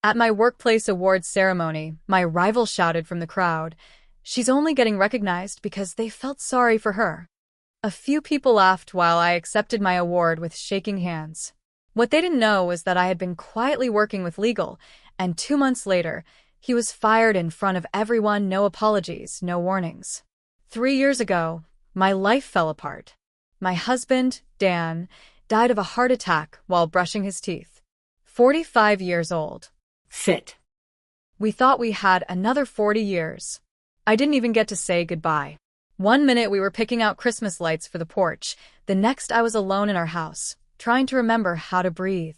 At my workplace awards ceremony, my rival shouted from the crowd, "She's only getting recognized because they felt sorry for her." A few people laughed while I accepted my award with shaking hands. What they didn't know was that I had been quietly working with legal, and 2 months later, he was fired in front of everyone, no apologies, no warnings. 3 years ago, my life fell apart. My husband, Dan, died of a heart attack while brushing his teeth. 45 years old. Fit. We thought we had another 40 years. I didn't even get to say goodbye. One minute we were picking out Christmas lights for the porch. The next I was alone in our house, trying to remember how to breathe.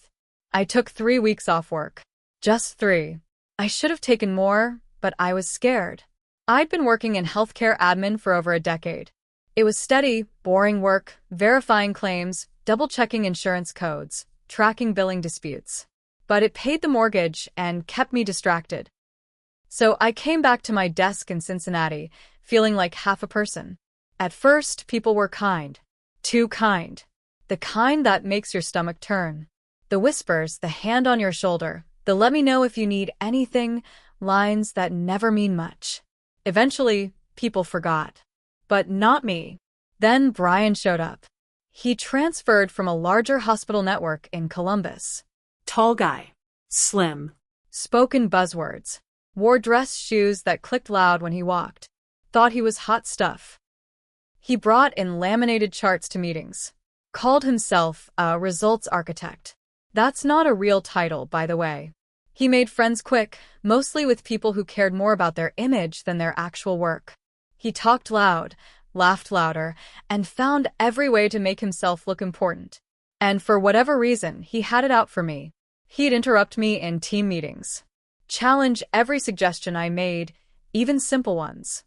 I took 3 weeks off work. Just 3. I should have taken more, but I was scared. I'd been working in healthcare admin for over a decade. It was steady, boring work, verifying claims, double-checking insurance codes, tracking billing disputes. But it paid the mortgage and kept me distracted. So I came back to my desk in Cincinnati, feeling like half a person. At first, people were kind. Too kind. The kind that makes your stomach turn. The whispers, the hand on your shoulder, the "let me know if you need anything" lines that never mean much. Eventually, people forgot. But not me. Then Brian showed up. He transferred from a larger hospital network in Columbus. Tall guy. Slim. Spoke in buzzwords. Wore dress shoes that clicked loud when he walked. Thought he was hot stuff. He brought in laminated charts to meetings. Called himself a results architect. That's not a real title, by the way. He made friends quick, mostly with people who cared more about their image than their actual work. He talked loud, laughed louder, and found every way to make himself look important. And for whatever reason, he had it out for me. He'd interrupt me in team meetings. Challenge every suggestion I made, even simple ones.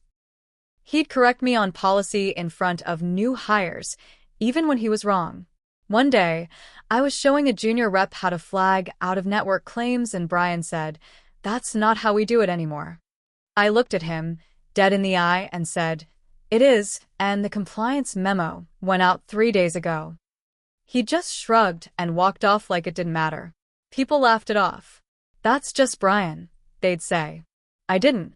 He'd correct me on policy in front of new hires, even when he was wrong. One day, I was showing a junior rep how to flag out-of-network claims and Brian said, "That's not how we do it anymore." I looked at him, dead in the eye, and said, "It is, and the compliance memo went out 3 days ago." He just shrugged and walked off like it didn't matter. People laughed it off. "That's just Brian," they'd say. I didn't.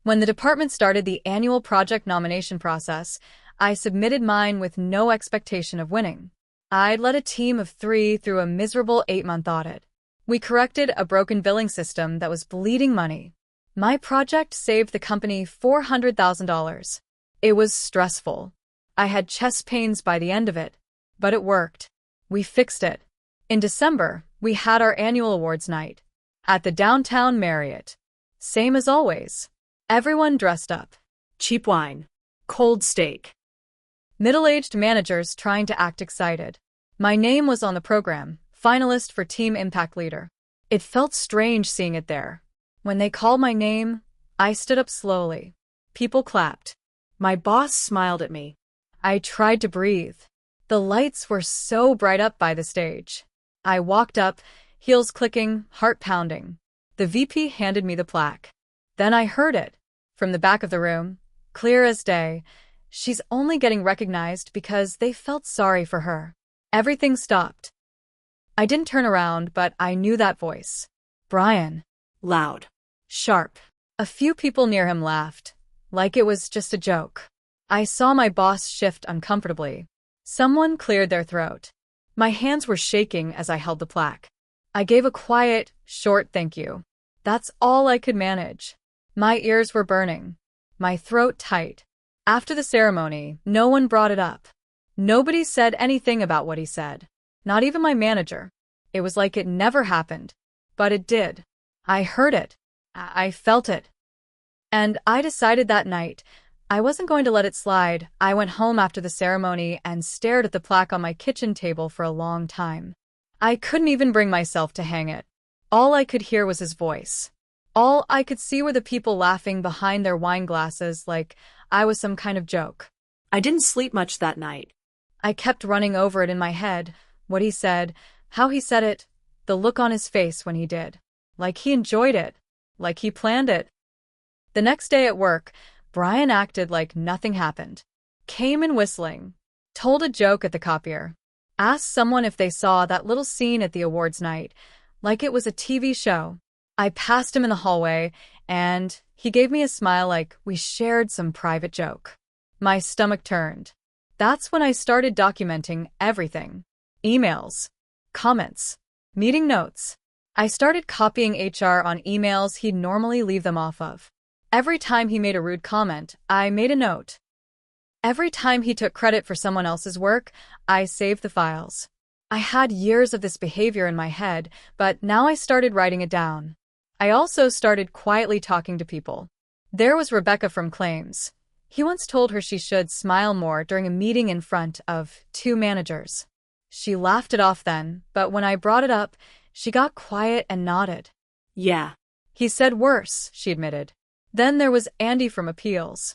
When the department started the annual project nomination process, I submitted mine with no expectation of winning. I'd led a team of 3 through a miserable 8-month audit. We corrected a broken billing system that was bleeding money. My project saved the company $400,000. It was stressful. I had chest pains by the end of it, but it worked. We fixed it. In December, we had our annual awards night at the downtown Marriott. Same as always. Everyone dressed up. Cheap wine. Cold steak. Middle-aged managers trying to act excited. My name was on the program, finalist for Team Impact Leader. It felt strange seeing it there. When they called my name, I stood up slowly. People clapped. My boss smiled at me. I tried to breathe. The lights were so bright up by the stage. I walked up, heels clicking, heart pounding. The VP handed me the plaque. Then I heard it. From the back of the room, clear as day, "She's only getting recognized because they felt sorry for her." Everything stopped. I didn't turn around, but I knew that voice. Brian. Loud. Sharp. A few people near him laughed, like it was just a joke. I saw my boss shift uncomfortably. Someone cleared their throat. My hands were shaking as I held the plaque. I gave a quiet, short thank you. That's all I could manage. My ears were burning. My throat tight. After the ceremony, no one brought it up. Nobody said anything about what he said. Not even my manager. It was like it never happened. But it did. I heard it. I felt it. And I decided that night, I wasn't going to let it slide. I went home after the ceremony and stared at the plaque on my kitchen table for a long time. I couldn't even bring myself to hang it. All I could hear was his voice. All I could see were the people laughing behind their wine glasses like I was some kind of joke. I didn't sleep much that night. I kept running over it in my head, what he said, how he said it, the look on his face when he did. Like he enjoyed it. Like he planned it. The next day at work, Brian acted like nothing happened. Came in whistling. Told a joke at the copier. Asked someone if they saw that little scene at the awards night, like it was a TV show. I passed him in the hallway, and he gave me a smile like we shared some private joke. My stomach turned. That's when I started documenting everything. Emails, comments, meeting notes. I started copying HR on emails he'd normally leave them off of. Every time he made a rude comment, I made a note. Every time he took credit for someone else's work, I saved the files. I had years of this behavior in my head, but now I started writing it down. I also started quietly talking to people. There was Rebecca from Claims. He once told her she should smile more during a meeting in front of 2 managers. She laughed it off then, but when I brought it up, she got quiet and nodded. Yeah. He said worse, she admitted. Then there was Andy from Appeals.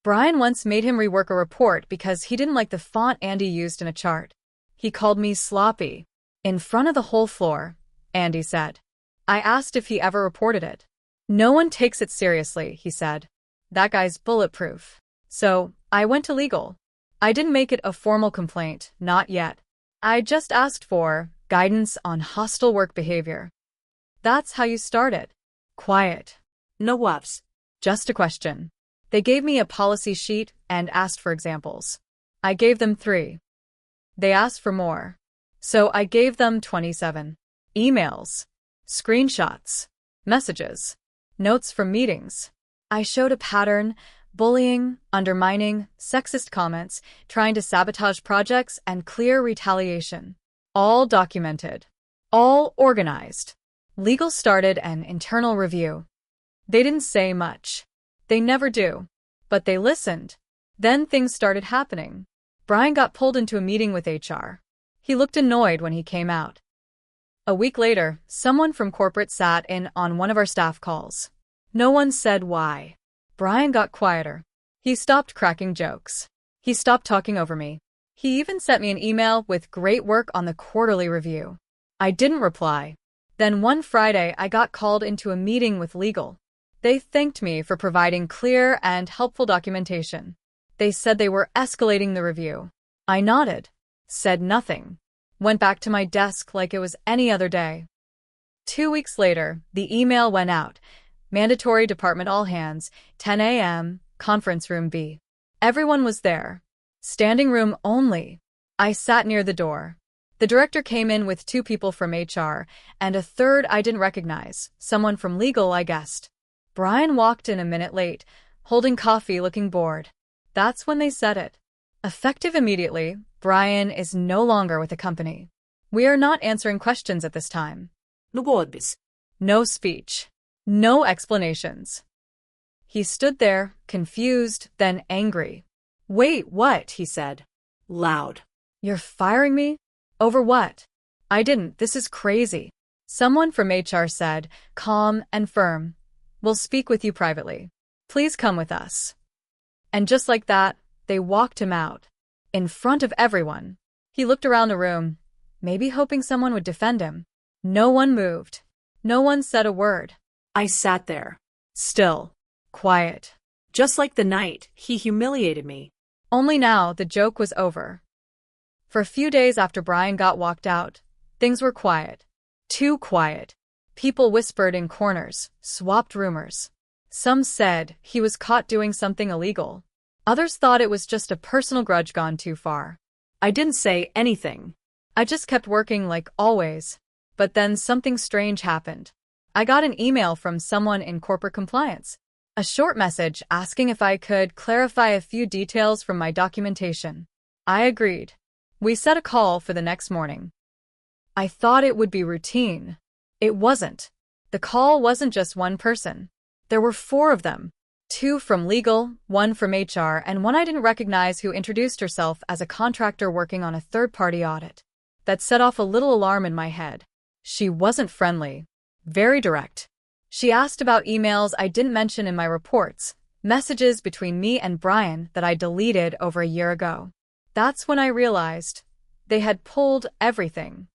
Brian once made him rework a report because he didn't like the font Andy used in a chart. He called me sloppy. In front of the whole floor, Andy said. I asked if he ever reported it. No one takes it seriously, he said. That guy's bulletproof. So, I went to legal. I didn't make it a formal complaint, not yet. I just asked for guidance on hostile work behavior. That's how you start it. Quiet. No wuffs. Just a question. They gave me a policy sheet and asked for examples. I gave them 3. They asked for more. So I gave them 27. Emails, screenshots, messages, notes from meetings. I showed a pattern: bullying, undermining, sexist comments, trying to sabotage projects, and clear retaliation. All documented. All organized. Legal started an internal review. They didn't say much. They never do. But they listened. Then things started happening. Brian got pulled into a meeting with HR. He looked annoyed when he came out. A week later, someone from corporate sat in on one of our staff calls. No one said why. Brian got quieter. He stopped cracking jokes. He stopped talking over me. He even sent me an email with great work on the quarterly review. I didn't reply. Then one Friday, I got called into a meeting with legal. They thanked me for providing clear and helpful documentation. They said they were escalating the review. I nodded, said nothing, went back to my desk like it was any other day. 2 weeks later, the email went out. Mandatory department all hands, 10 a.m., conference room B. Everyone was there. Standing room only. I sat near the door. The director came in with 2 people from HR, and a third I didn't recognize, someone from legal, I guessed. Brian walked in a minute late, holding coffee, looking bored. That's when they said it. Effective immediately, Brian is no longer with the company. We are not answering questions at this time. No speech. No explanations. He stood there, confused, then angry. Wait, what? He said. Loud. You're firing me? Over what? I didn't. This is crazy. Someone from HR said, calm and firm. We'll speak with you privately. Please come with us. And just like that, they walked him out. In front of everyone. He looked around the room, maybe hoping someone would defend him. No one moved. No one said a word. I sat there. Still. Quiet. Just like the night he humiliated me. Only now the joke was over. For a few days after Brian got walked out, things were quiet. Too quiet. People whispered in corners, swapped rumors. Some said he was caught doing something illegal. Others thought it was just a personal grudge gone too far. I didn't say anything. I just kept working like always. But then something strange happened. I got an email from someone in corporate compliance. A short message asking if I could clarify a few details from my documentation. I agreed. We set a call for the next morning. I thought it would be routine. It wasn't. The call wasn't just one person. There were 4 of them. 2 from legal, 1 from HR, and 1 I didn't recognize who introduced herself as a contractor working on a third-party audit. That set off a little alarm in my head. She wasn't friendly. Very direct. She asked about emails I didn't mention in my reports, messages between me and Brian that I deleted over a year ago. That's when I realized they had pulled everything.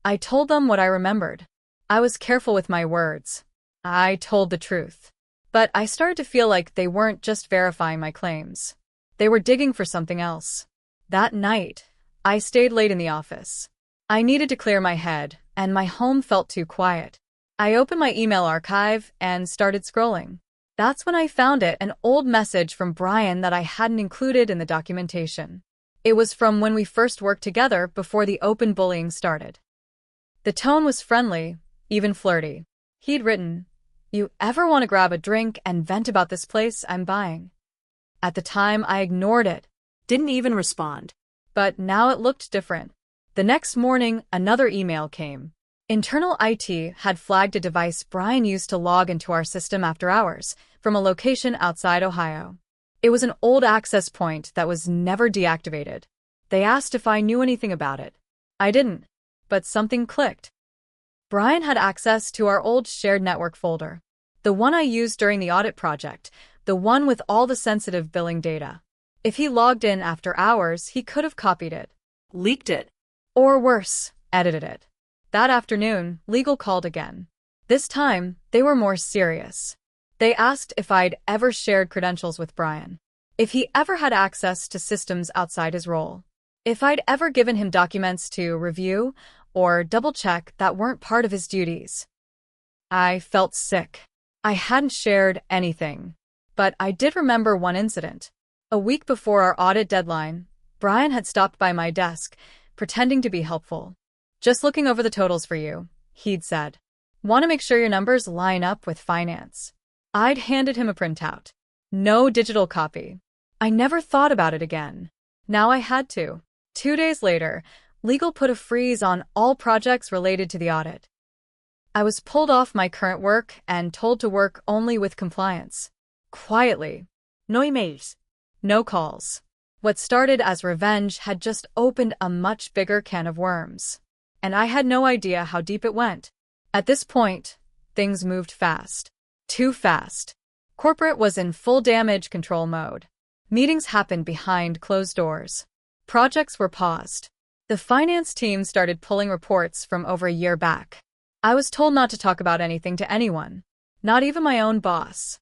I told them what I remembered. I was careful with my words. I told the truth. But I started to feel like they weren't just verifying my claims. They were digging for something else. That night, I stayed late in the office. I needed to clear my head, and my home felt too quiet. I opened my email archive and started scrolling. That's when I found it, an old message from Brian that I hadn't included in the documentation. It was from when we first worked together before the open bullying started. The tone was friendly, even flirty. He'd written, "You ever want to grab a drink and vent about this place I'm buying?" At the time, I ignored it. Didn't even respond. But now it looked different. The next morning, another email came. Internal IT had flagged a device Brian used to log into our system after hours, from a location outside Ohio. It was an old access point that was never deactivated. They asked if I knew anything about it. I didn't, but something clicked. Brian had access to our old shared network folder, the one I used during the audit project, the one with all the sensitive billing data. If he logged in after hours, he could have copied it. Leaked it. Or worse, edited it. That afternoon, legal called again. This time, they were more serious. They asked if I'd ever shared credentials with Brian, if he ever had access to systems outside his role, if I'd ever given him documents to review or double-check that weren't part of his duties. I felt sick. I hadn't shared anything. But I did remember one incident. A week before our audit deadline, Brian had stopped by my desk, pretending to be helpful. "Just looking over the totals for you," he'd said. "Want to make sure your numbers line up with finance." I'd handed him a printout. No digital copy. I never thought about it again. Now I had to. 2 days later, legal put a freeze on all projects related to the audit. I was pulled off my current work and told to work only with compliance. Quietly. No emails. No calls. What started as revenge had just opened a much bigger can of worms. And I had no idea how deep it went. At this point, things moved fast. Too fast. Corporate was in full damage control mode. Meetings happened behind closed doors. Projects were paused. The finance team started pulling reports from over a year back. I was told not to talk about anything to anyone, not even my own boss.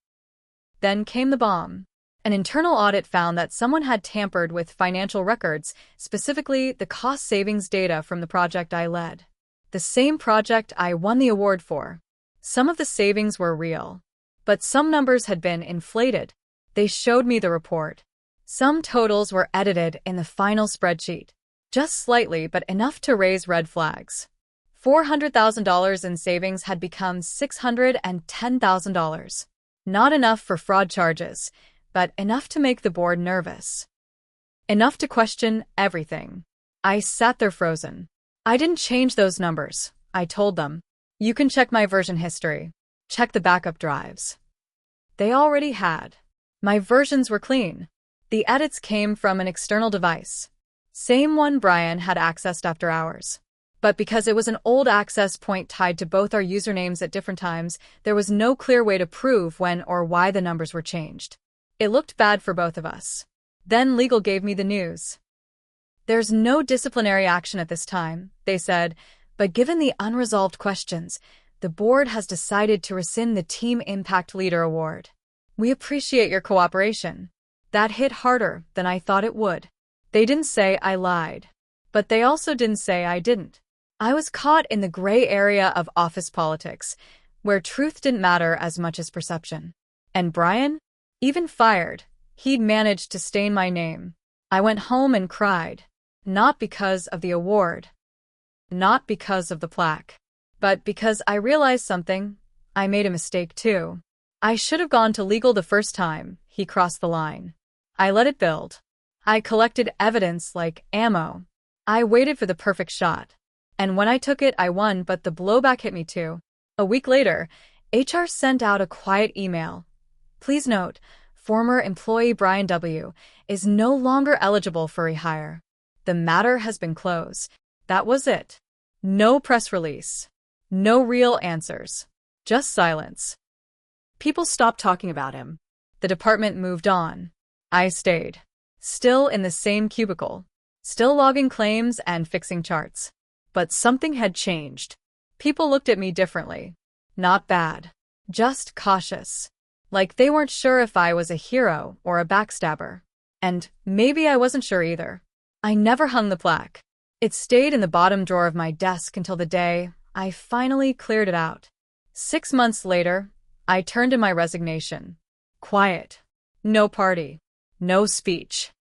Then came the bomb. An internal audit found that someone had tampered with financial records, specifically the cost savings data from the project I led. The same project I won the award for. Some of the savings were real, but some numbers had been inflated. They showed me the report. Some totals were edited in the final spreadsheet. Just slightly, but enough to raise red flags. $400,000 in savings had become $610,000. Not enough for fraud charges, but enough to make the board nervous. Enough to question everything. I sat there frozen. I didn't change those numbers, I told them. You can check my version history. Check the backup drives. They already had. My versions were clean. The edits came from an external device. Same one Brian had accessed after hours. But because it was an old access point tied to both our usernames at different times, there was no clear way to prove when or why the numbers were changed. It looked bad for both of us. Then legal gave me the news. "There's no disciplinary action at this time," they said, "but given the unresolved questions, the board has decided to rescind the Team Impact Leader Award. We appreciate your cooperation." That hit harder than I thought it would. They didn't say I lied, but they also didn't say I didn't. I was caught in the gray area of office politics, where truth didn't matter as much as perception. And Brian? Even fired, he'd managed to stain my name. I went home and cried. Not because of the award. Not because of the plaque. But because I realized something. I made a mistake too. I should have gone to legal the first time he crossed the line. I let it build. I collected evidence like ammo. I waited for the perfect shot. And when I took it, I won, but the blowback hit me too. A week later, HR sent out a quiet email. "Please note, former employee Brian W. is no longer eligible for rehire. The matter has been closed." That was it. No press release. No real answers. Just silence. People stopped talking about him. The department moved on. I stayed. Still in the same cubicle. Still logging claims and fixing charts. But something had changed. People looked at me differently. Not bad. Just cautious. Like they weren't sure if I was a hero or a backstabber. And maybe I wasn't sure either. I never hung the plaque. It stayed in the bottom drawer of my desk until the day I finally cleared it out. 6 months later, I turned in my resignation. Quiet. No party. No speech.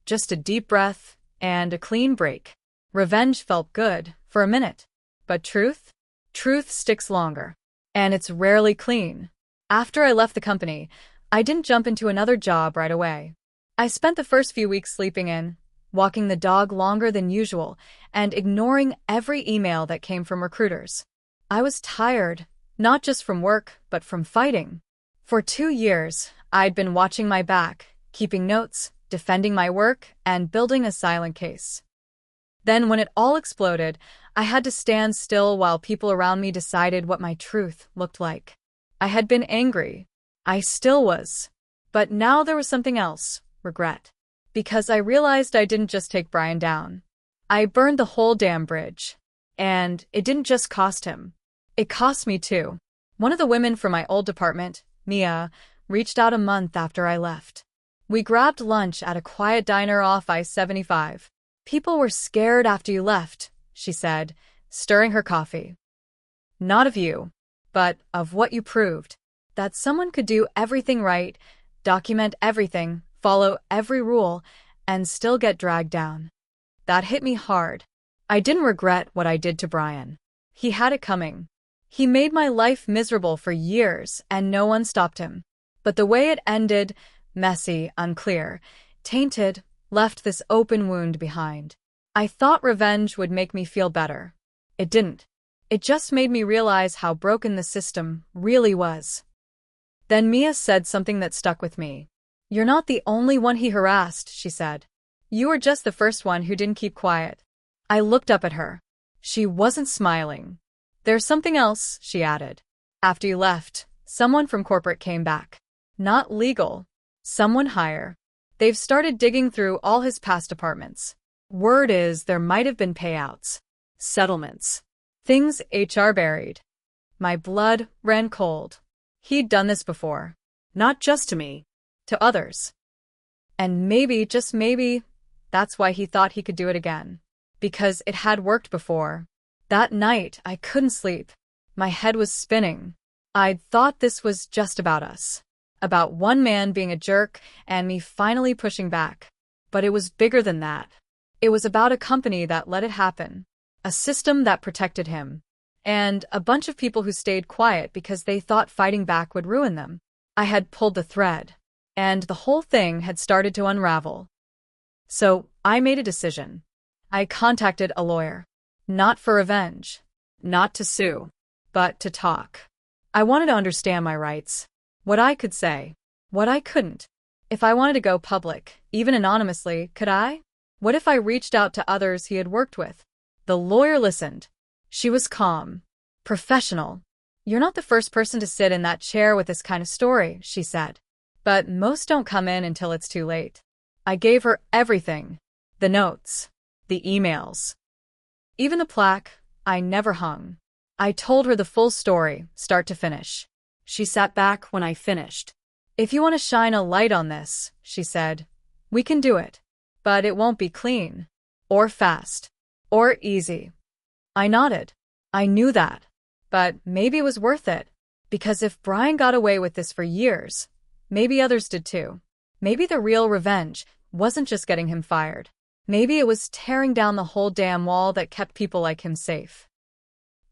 Just a deep breath and a clean break. Revenge felt good for a minute. But truth? Truth sticks longer. And it's rarely clean. After I left the company, I didn't jump into another job right away. I spent the first few weeks sleeping in, walking the dog longer than usual, and ignoring every email that came from recruiters. I was tired, not just from work, but from fighting. For 2 years, I'd been watching my back, keeping notes, defending my work, and building a silent case. Then, when it all exploded, I had to stand still while people around me decided what my truth looked like. I had been angry. I still was. But now there was something else, regret. Because I realized I didn't just take Brian down. I burned the whole damn bridge. And it didn't just cost him. It cost me too. One of the women from my old department, Mia, reached out a month after I left. We grabbed lunch at a quiet diner off I-75. People were scared after you left, she said, stirring her coffee. Not of you, but of what you proved. That someone could do everything right, document everything, follow every rule, and still get dragged down. That hit me hard. I didn't regret what I did to Brian. He had it coming. He made my life miserable for years, and no one stopped him. But the way it ended, messy, unclear, tainted, left this open wound behind. I thought revenge would make me feel better. It didn't. It just made me realize how broken the system really was. Then Mia said something that stuck with me. You're not the only one he harassed, she said. You were just the first one who didn't keep quiet. I looked up at her. She wasn't smiling. There's something else, she added. After you left, someone from corporate came back. Not legal. Someone higher. They've started digging through all his past departments. Word is there might have been payouts, settlements, things HR buried. My blood ran cold. He'd done this before. Not just to me, to others. And maybe, just maybe, that's why he thought he could do it again. Because it had worked before. That night, I couldn't sleep. My head was spinning. I'd thought this was just about us. About one man being a jerk and me finally pushing back. But it was bigger than that. It was about a company that let it happen. A system that protected him. And a bunch of people who stayed quiet because they thought fighting back would ruin them. I had pulled the thread. And the whole thing had started to unravel. So, I made a decision. I contacted a lawyer. Not for revenge. Not to sue. But to talk. I wanted to understand my rights. What I could say. What I couldn't. If I wanted to go public, even anonymously, could I? What if I reached out to others he had worked with? The lawyer listened. She was calm. Professional. You're not the first person to sit in that chair with this kind of story, she said. But most don't come in until it's too late. I gave her everything. The notes. The emails. Even the plaque I never hung. I told her the full story, start to finish. She sat back when I finished. If you want to shine a light on this, she said, we can do it. But it won't be clean. Or fast. Or easy. I nodded. I knew that. But maybe it was worth it. Because if Brian got away with this for years, maybe others did too. Maybe the real revenge wasn't just getting him fired. Maybe it was tearing down the whole damn wall that kept people like him safe.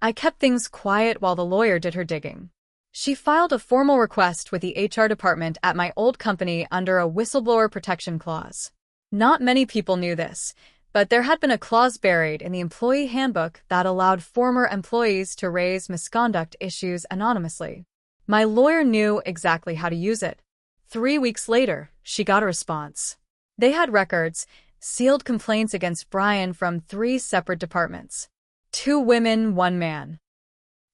I kept things quiet while the lawyer did her digging. She filed a formal request with the HR department at my old company under a whistleblower protection clause. Not many people knew this, but there had been a clause buried in the employee handbook that allowed former employees to raise misconduct issues anonymously. My lawyer knew exactly how to use it. 3 weeks later, she got a response. They had records, sealed complaints against Brian from 3 separate departments. 2 women, 1 man.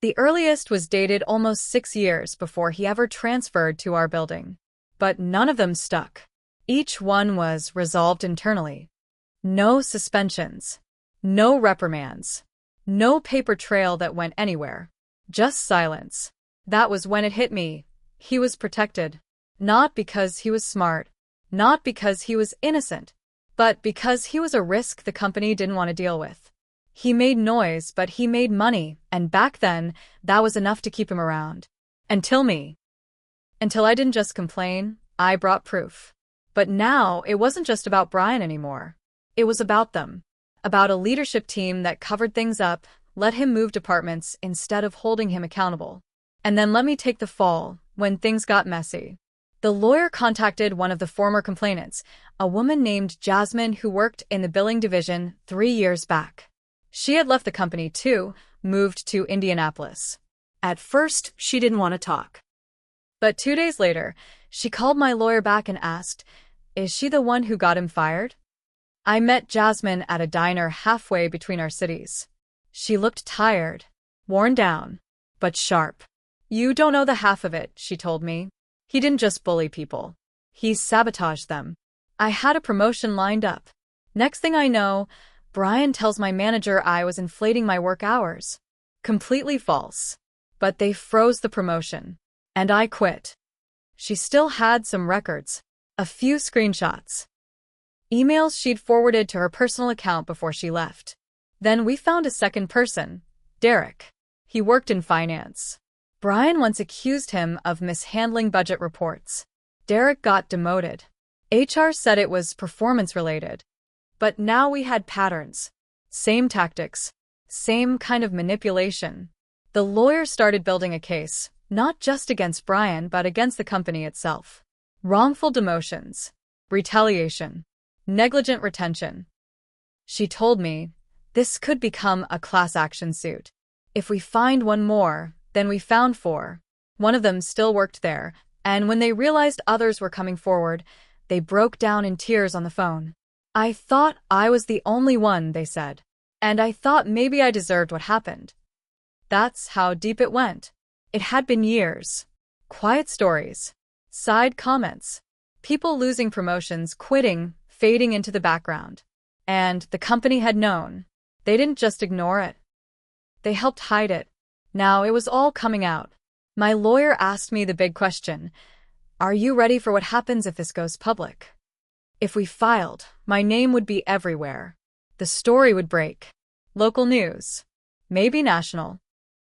The earliest was dated almost 6 years before he ever transferred to our building. But none of them stuck. Each one was resolved internally. No suspensions. No reprimands. No paper trail that went anywhere. Just silence. That was when it hit me. He was protected. Not because he was smart. Not because he was innocent. But because he was a risk the company didn't want to deal with. He made noise, but he made money, and back then, that was enough to keep him around. Until me. Until I didn't just complain, I brought proof. But now, it wasn't just about Brian anymore. It was about them. About a leadership team that covered things up, let him move departments instead of holding him accountable. And then let me take the fall, when things got messy. The lawyer contacted one of the former complainants, a woman named Jasmine who worked in the billing division 3 years back. She had left the company too, moved to Indianapolis. At first, she didn't want to talk. But 2 days later, she called my lawyer back and asked, "Is she the one who got him fired?" I met Jasmine at a diner halfway between our cities. She looked tired, worn down, but sharp. "You don't know the half of it," she told me. "He didn't just bully people. He sabotaged them." I had a promotion lined up. Next thing I know, Brian tells my manager I was inflating my work hours. Completely false. But they froze the promotion. And I quit. She still had some records. A few screenshots. Emails she'd forwarded to her personal account before she left. Then we found a second person, Derek. He worked in finance. Brian once accused him of mishandling budget reports. Derek got demoted. HR said it was performance-related. But now we had patterns. Same tactics. Same kind of manipulation. The lawyer started building a case, not just against Brian but against the company itself. Wrongful demotions. Retaliation. Negligent retention. She told me, this could become a class action suit. If we find one more, then we found 4. One of them still worked there, and when they realized others were coming forward, they broke down in tears on the phone. I thought I was the only one, they said. And I thought maybe I deserved what happened. That's how deep it went. It had been years. Quiet stories. Side comments. People losing promotions, quitting, fading into the background. And the company had known. They didn't just ignore it. They helped hide it. Now it was all coming out. My lawyer asked me the big question. Are you ready for what happens if this goes public? If we filed, my name would be everywhere. The story would break. Local news. Maybe national.